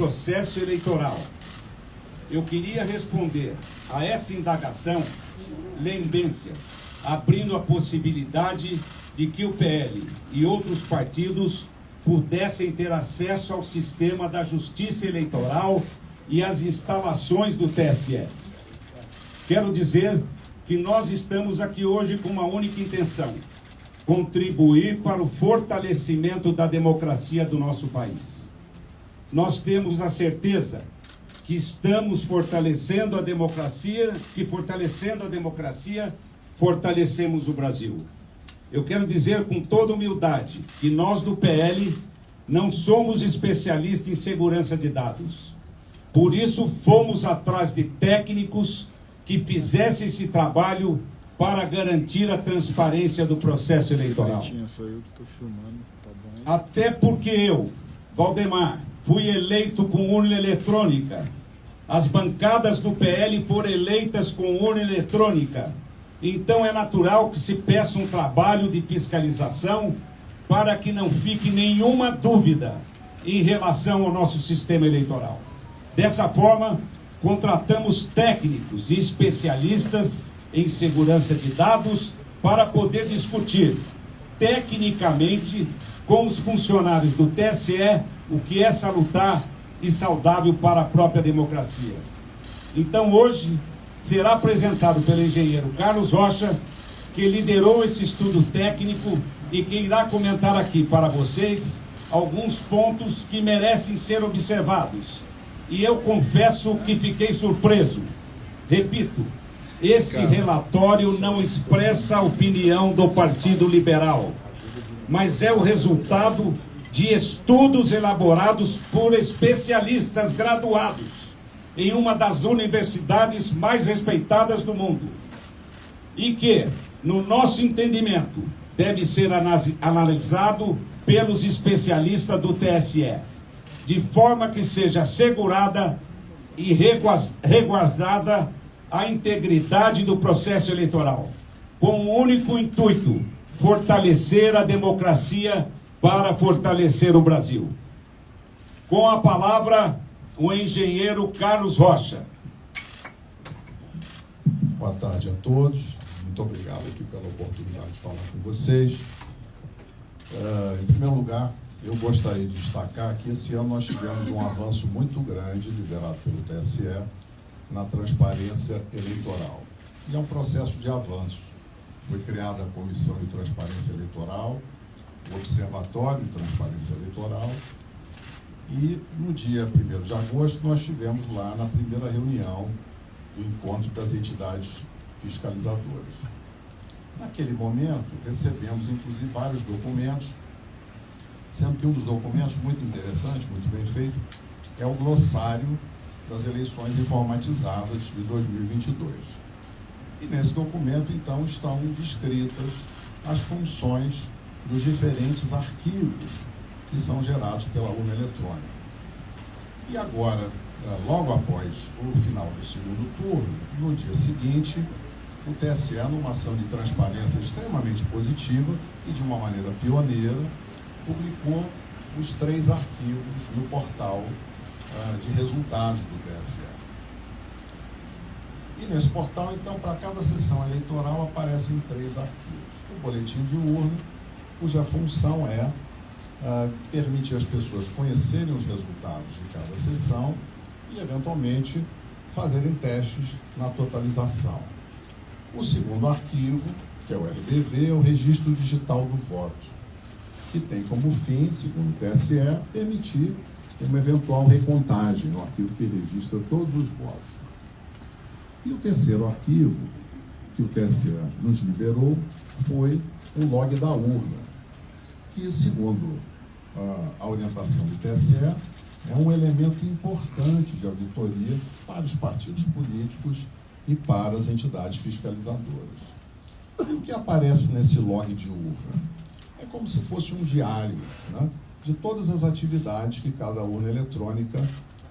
processo eleitoral. Eu queria responder a essa indagação, lembência, abrindo a possibilidade de que o PL e outros partidos pudessem ter acesso ao sistema da Justiça Eleitoral e às instalações do TSE. Quero dizer que nós estamos aqui hoje com uma única intenção: contribuir para o fortalecimento da democracia do nosso país. Nós temos a certeza que estamos fortalecendo a democracia, fortalecemos o Brasil. Eu quero dizer com toda humildade que nós do PL não somos especialistas em segurança de dados. Por isso fomos atrás de técnicos que fizessem esse trabalho para garantir a transparência do processo eleitoral. Até porque eu, Valdemar, fui eleito com urna eletrônica. As bancadas do PL foram eleitas com urna eletrônica. Então é natural que se peça um trabalho de fiscalização para que não fique nenhuma dúvida em relação ao nosso sistema eleitoral. Dessa forma, contratamos técnicos e especialistas em segurança de dados para poder discutir tecnicamente com os funcionários do TSE o que é salutar e saudável para a própria democracia. Então hoje será apresentado pelo engenheiro Carlos Rocha, que liderou esse estudo técnico e que irá comentar aqui para vocês alguns pontos que merecem ser observados. E eu confesso que fiquei surpreso. Repito, esse relatório não expressa a opinião do Partido Liberal, mas é o resultado de estudos elaborados por especialistas graduados em uma das universidades mais respeitadas do mundo, e que, no nosso entendimento, deve ser analisado pelos especialistas do TSE, de forma que seja assegurada e resguardada a integridade do processo eleitoral, com o único intuito: fortalecer a democracia para fortalecer o Brasil. Com a palavra, o engenheiro Carlos Rocha. Boa tarde a todos. Muito obrigado aqui pela oportunidade de falar com vocês. Em primeiro lugar, eu gostaria de destacar que esse ano nós tivemos um avanço muito grande, liderado pelo TSE, na transparência eleitoral. E é um processo de avanço. Foi criada a Comissão de Transparência Eleitoral, o Observatório de Transparência Eleitoral, e no dia 1º de agosto nós tivemos lá na primeira reunião do encontro das entidades fiscalizadoras. Naquele momento recebemos inclusive vários documentos, sendo que um dos documentos muito interessante, muito bem feito, é o glossário das eleições informatizadas de 2022. E nesse documento, então, estão descritas as funções dos diferentes arquivos que são gerados pela urna eletrônica. E agora, logo após o final do segundo turno, no dia seguinte, o TSE, numa ação de transparência extremamente positiva e de uma maneira pioneira, publicou os 3 arquivos no portal de resultados do TSE. E nesse portal, então, para cada sessão eleitoral aparecem 3 arquivos. O boletim de urna, cuja função é permitir às pessoas conhecerem os resultados de cada sessão e, eventualmente, fazerem testes na totalização. O segundo arquivo, que é o RDV, é o Registro Digital do Voto, que tem como fim, segundo o TSE, permitir uma eventual recontagem no arquivo que registra todos os votos. E o terceiro arquivo que o TSE nos liberou foi o log da urna, que, segundo a orientação do TSE, é um elemento importante de auditoria para os partidos políticos e para as entidades fiscalizadoras. E o que aparece nesse log de urna? É como se fosse um diário, né, de todas as atividades que cada urna eletrônica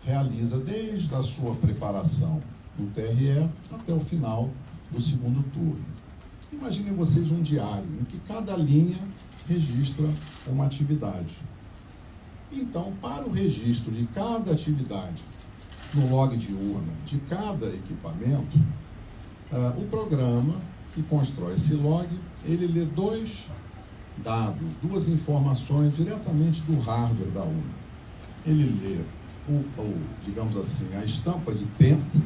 realiza, desde a sua preparação no TRE até o final do segundo turno. Imaginem vocês um diário em que cada linha registra uma atividade. Então, para o registro de cada atividade no log de urna de cada equipamento, o programa que constrói esse log, ele lê dois dados, duas informações diretamente do hardware da urna. Ele lê digamos assim, a estampa de tempo,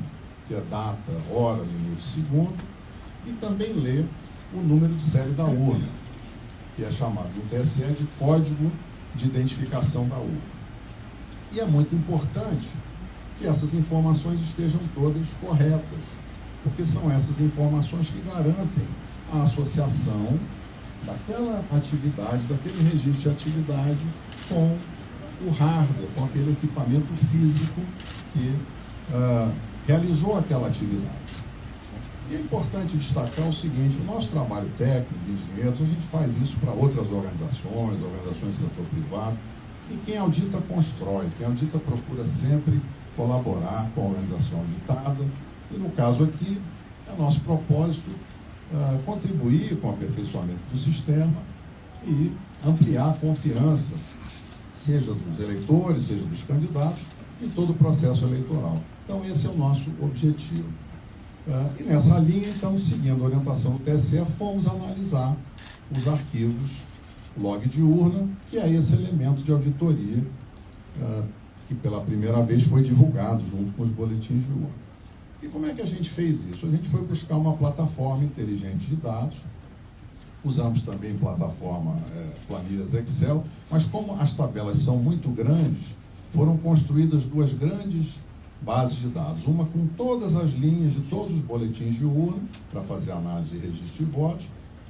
que é data, hora, minuto, segundo, e também lê o número de série da urna, que é chamado no TSE de código de identificação da urna. E é muito importante que essas informações estejam todas corretas, porque são essas informações que garantem a associação daquela atividade, daquele registro de atividade com o hardware, com aquele equipamento físico que realizou aquela atividade. E é importante destacar o seguinte: o nosso trabalho técnico de engenheiros, a gente faz isso para outras organizações do setor privado, e quem audita constrói, quem audita procura sempre colaborar com a organização auditada, e no caso aqui, é nosso propósito contribuir com o aperfeiçoamento do sistema e ampliar a confiança, seja dos eleitores, seja dos candidatos, em todo o processo eleitoral. Então, esse é o nosso objetivo. E nessa linha, então, seguindo a orientação do TSE, fomos analisar os arquivos log de urna, que é esse elemento de auditoria que pela primeira vez foi divulgado junto com os boletins de urna. E como é que a gente fez isso? A gente foi buscar uma plataforma inteligente de dados, usamos também plataforma planilhas Excel, mas como as tabelas são muito grandes, foram construídas duas grandes bases de dados, uma com todas as linhas de todos os boletins de urna, para fazer análise de registro de votos,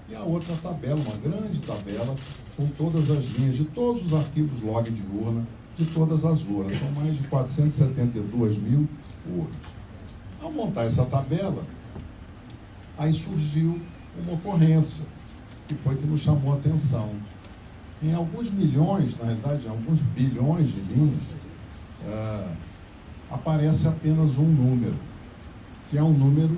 e a outra tabela, uma grande tabela, com todas as linhas de todos os arquivos log de urna, de todas as urnas. São mais de 472 mil urnas. Ao montar essa tabela, aí surgiu uma ocorrência, que foi que nos chamou a atenção. Em alguns milhões, na realidade, em alguns bilhões de linhas, aparece apenas um número, que é um número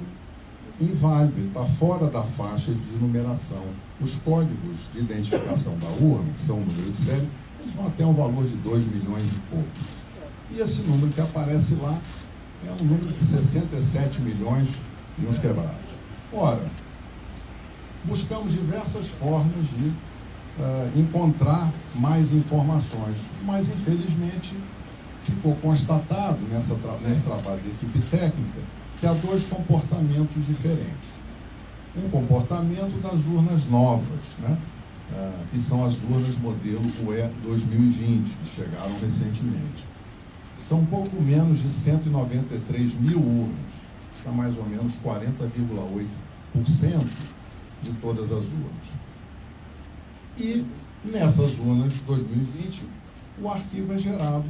inválido, ele está fora da faixa de numeração. Os códigos de identificação da urna, que são o número de série, eles vão até um valor de 2 milhões e pouco. E esse número que aparece lá é um número de 67 milhões e uns quebrados. Ora, buscamos diversas formas de encontrar mais informações, mas infelizmente ficou constatado nesse trabalho de equipe técnica que há dois comportamentos diferentes. Um comportamento das urnas novas, né? Que são as urnas modelo UE 2020, que chegaram recentemente. São um pouco menos de 193 mil urnas, está mais ou menos 40,8% de todas as urnas. E nessas urnas 2020, o arquivo é gerado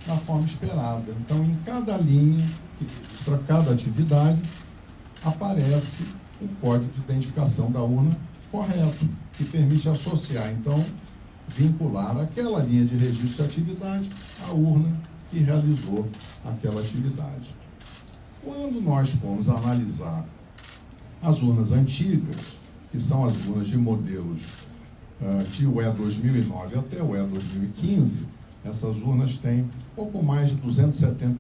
da forma esperada. Então, em cada linha que registra cada atividade, aparece o código de identificação da urna correto, que permite associar, então, vincular aquela linha de registro de atividade à urna que realizou aquela atividade. Quando nós fomos analisar as urnas antigas, que são as urnas de modelos de UE 2009 até UE 2015, essas urnas têm pouco mais de 270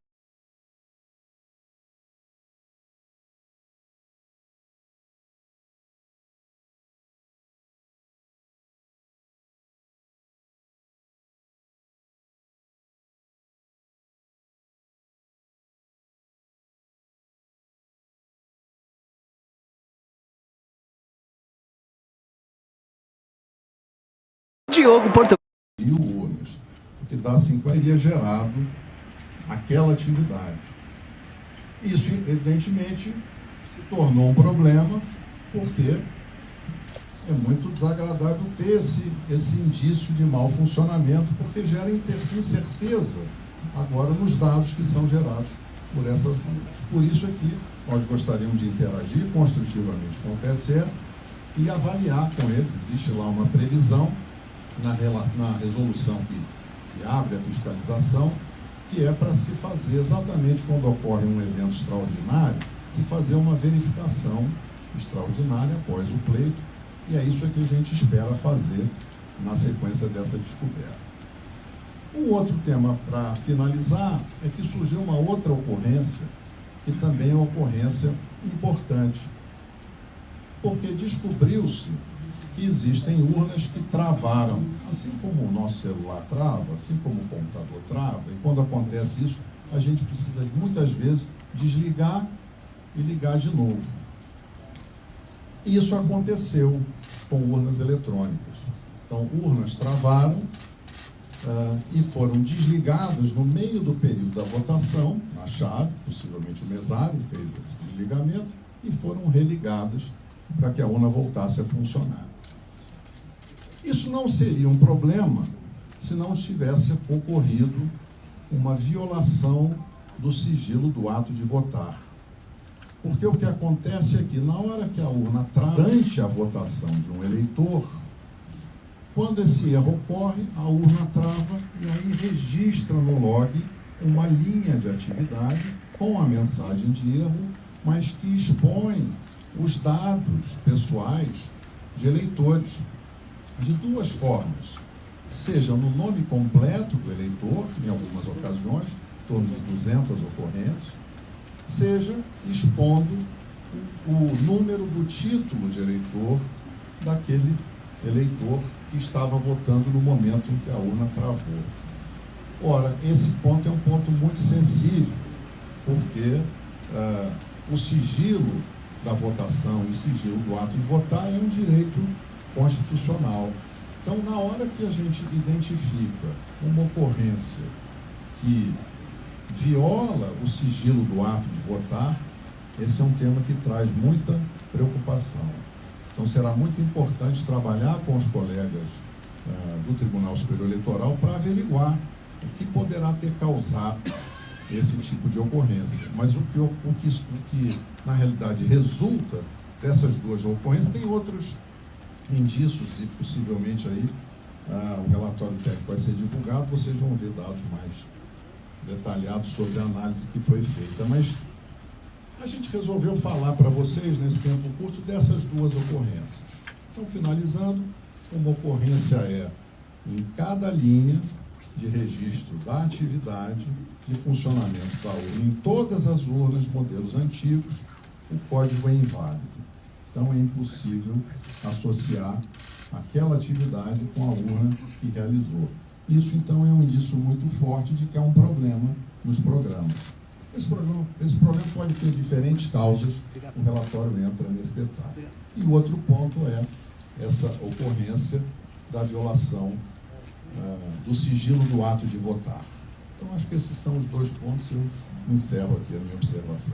Diogo Porto mil urnas, o que dá 50 teria gerado aquela atividade. Isso, evidentemente, se tornou um problema, porque é muito desagradável ter esse indício de mau funcionamento, porque gera incerteza agora nos dados que são gerados por essas urnas. Por isso aqui, nós gostaríamos de interagir construtivamente com o TSE e avaliar com eles. Existe lá uma previsão na resolução que abre a fiscalização, que é para se fazer, exatamente quando ocorre um evento extraordinário, se fazer uma verificação extraordinária após o pleito, e é isso que a gente espera fazer na sequência dessa descoberta. Um outro tema para finalizar é que surgiu uma outra ocorrência, que também é uma ocorrência importante, porque descobriu-se que existem urnas que travaram, assim como o nosso celular trava, assim como o computador trava, e quando acontece isso, a gente precisa muitas vezes desligar e ligar de novo. Isso aconteceu com urnas eletrônicas. Então, urnas travaram e foram desligadas no meio do período da votação, na chave, possivelmente o mesário fez esse desligamento, e foram religadas para que a urna voltasse a funcionar. Isso não seria um problema se não tivesse ocorrido uma violação do sigilo do ato de votar. Porque o que acontece é que, na hora que a urna trava durante a votação de um eleitor, quando esse erro ocorre, a urna trava e aí registra no log uma linha de atividade com a mensagem de erro, mas que expõe os dados pessoais de eleitores de duas formas. Seja no nome completo do eleitor, em algumas ocasiões, em torno de 200 ocorrências, seja expondo o número do título de eleitor daquele eleitor que estava votando no momento em que a urna travou. Ora, esse ponto é um ponto muito sensível, porque o sigilo da votação e o sigilo do ato de votar é um direito constitucional. Então, na hora que a gente identifica uma ocorrência que viola o sigilo do ato de votar, esse é um tema que traz muita preocupação. Então, será muito importante trabalhar com os colegas do Tribunal Superior Eleitoral para averiguar o que poderá ter causado esse tipo de ocorrência. Mas o que na realidade resulta dessas duas ocorrências, tem outros indícios e possivelmente aí o relatório técnico vai ser divulgado, vocês vão ver dados mais detalhados sobre a análise que foi feita. Mas a gente resolveu falar para vocês, nesse tempo curto, dessas duas ocorrências. Então, finalizando, uma ocorrência é em cada linha de registro da atividade de funcionamento da urna. Em todas as urnas, modelos antigos, o código é inválido. Então, é impossível associar aquela atividade com a urna que realizou. Isso, então, é um indício muito forte de que há um problema nos programas. Esse problema pode ter diferentes causas, o relatório entra nesse detalhe. E o outro ponto é essa ocorrência da violação do sigilo do ato de votar. Então, acho que esses são os dois pontos, eu encerro aqui a minha observação.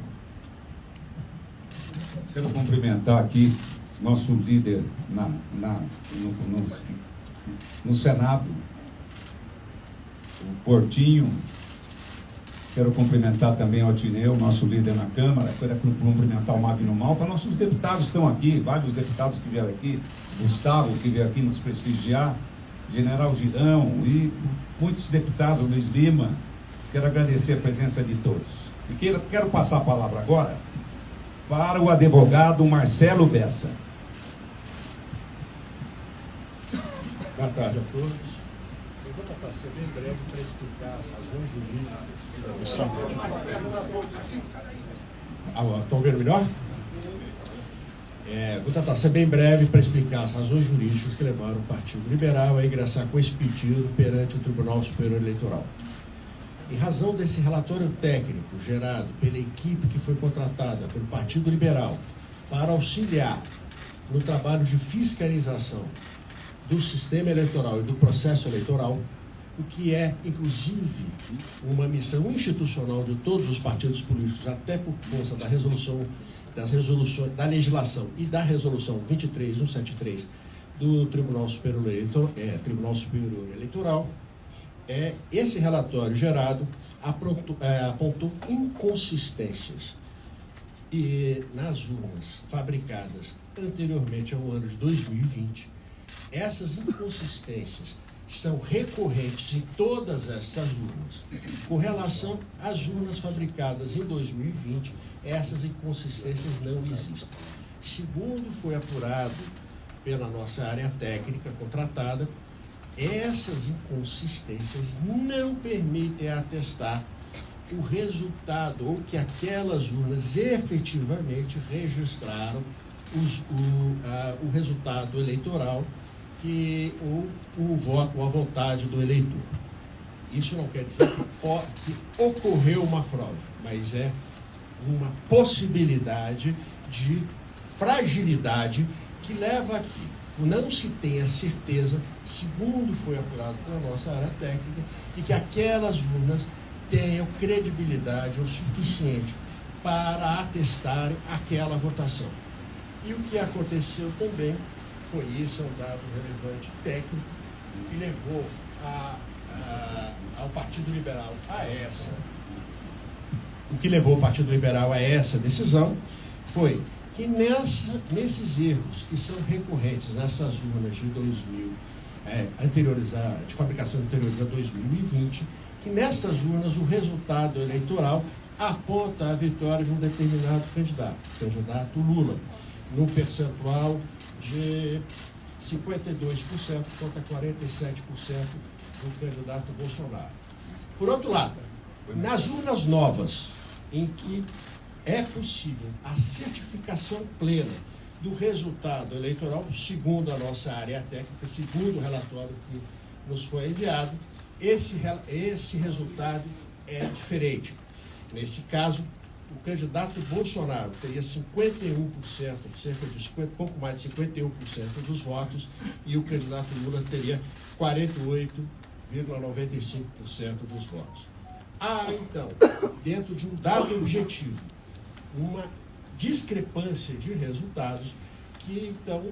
Quero cumprimentar aqui nosso líder no Senado, o Portinho. Quero cumprimentar também o Otineu, nosso líder na Câmara. Quero cumprimentar o Magno Malta. Nossos deputados estão aqui, vários deputados que vieram aqui, Gustavo, que veio aqui nos prestigiar, General Girão e muitos deputados, Luiz Lima. Quero agradecer a presença de todos. E quero passar a palavra agora para o advogado Marcelo Bessa. Boa tarde a todos. Eu vou tentar ser bem breve para explicar as razões jurídicas. Estão vendo melhor? Vou tentar ser bem breve para explicar as razões jurídicas que levaram o Partido Liberal a ingressar com esse pedido perante o Tribunal Superior Eleitoral. Em razão desse relatório técnico gerado pela equipe que foi contratada pelo Partido Liberal para auxiliar no trabalho de fiscalização do sistema eleitoral e do processo eleitoral, o que é, inclusive, uma missão institucional de todos os partidos políticos, até por força da da legislação e da resolução 23173 do Tribunal Superior Eleitoral, esse relatório gerado apontou inconsistências nas urnas fabricadas anteriormente ao ano de 2020. Essas inconsistências são recorrentes em todas estas urnas. Com relação às urnas fabricadas em 2020, essas inconsistências não existem. Segundo foi apurado pela nossa área técnica contratada, essas inconsistências não permitem atestar o resultado ou que aquelas urnas efetivamente registraram o resultado eleitoral o voto, a vontade do eleitor. Isso não quer dizer que ocorreu uma fraude, mas é uma possibilidade de fragilidade que leva a que não se tenha certeza, segundo foi apurado pela nossa área técnica, de que aquelas urnas tenham credibilidade o suficiente para atestarem aquela votação. E o que aconteceu também foi isso, é um dado relevante técnico, que levou ao Partido Liberal a essa. O que levou o Partido Liberal a essa decisão foi que nesses erros que são recorrentes nessas urnas de de fabricação anteriores a 2020, que nessas urnas o resultado eleitoral aponta a vitória de um determinado candidato, o candidato Lula, no percentual de 52% contra 47% do candidato Bolsonaro. Por outro lado, nas urnas novas, em que é possível a certificação plena do resultado eleitoral, segundo a nossa área técnica, segundo o relatório que nos foi enviado, esse resultado é diferente. Nesse caso, o candidato Bolsonaro teria 51%, pouco mais de 51% dos votos, e o candidato Lula teria 48,95% dos votos. Há, então, dentro de um dado objetivo, uma discrepância de resultados que, então,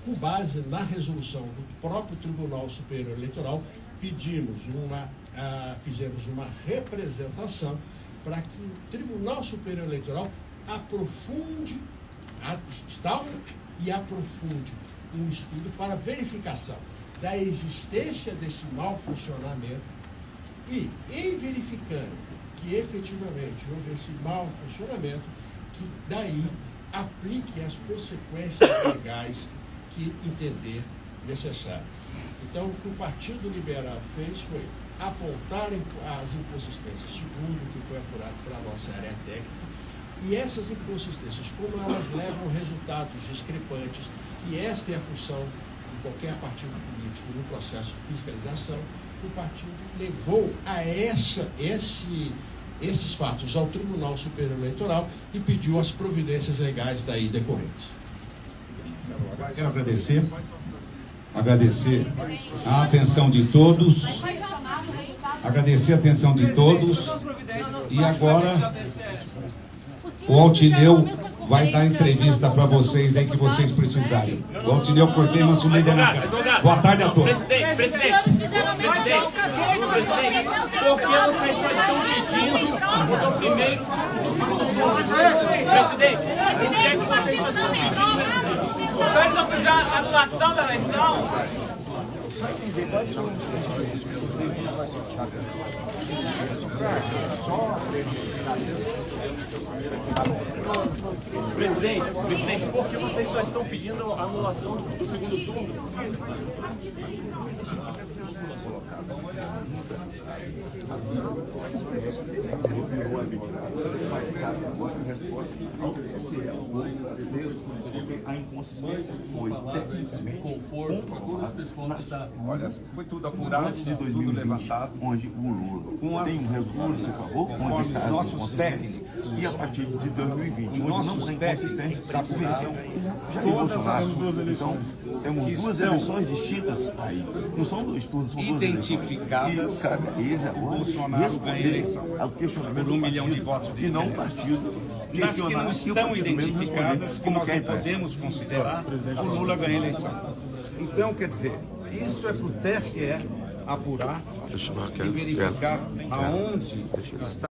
com base na resolução do próprio Tribunal Superior Eleitoral, fizemos uma representação para que o Tribunal Superior Eleitoral instaure e aprofunde um estudo para verificação da existência desse mau funcionamento e, em verificando que efetivamente houve esse mau funcionamento, que daí aplique as consequências legais que entender necessárias. Então, o que o Partido Liberal fez foi apontar as inconsistências, segundo o que foi apurado pela nossa área técnica, e essas inconsistências, como elas levam resultados discrepantes, e esta é a função de qualquer partido político no processo de fiscalização, o partido levou a esses fatos ao Tribunal Superior Eleitoral e pediu as providências legais daí decorrentes. Quero agradecer a atenção de todos, e agora o Altineu vai dar entrevista para vocês aí que vocês precisarem. O Altineu Cordeiro, nosso líder na Câmara. Boa tarde a todos. Presidente, por que vocês só estão pedindo o primeiro e o segundo turno? Presidente, por que vocês só estão pedindo? Os senhores vão pedir a anulação da eleição? Presidente, por que vocês só estão pedindo a anulação do segundo turno? A inconsistência foi tecnicamente Olha, foi tudo apurado, de 2020, tudo levantado, onde o Lula tem um resultado a seu favor, onde está os nossos técnicos, e a partir de 2020, onde nossos não tem técnicos consistência, apuraram todas as duas eleições. Então, temos duas eleições distintas aí. Não são dois turnos, são duas identificadas. eleições. E cabe a eles agora Bolsonaro ganha a eleição ao questionamento por 1 do milhão de partido, votos de e não o diferença. partido. Das que não estão identificadas, que nós não podemos considerar, o Lula ganha a eleição. Então, quer dizer, isso é para o TSE apurar e verificar aonde está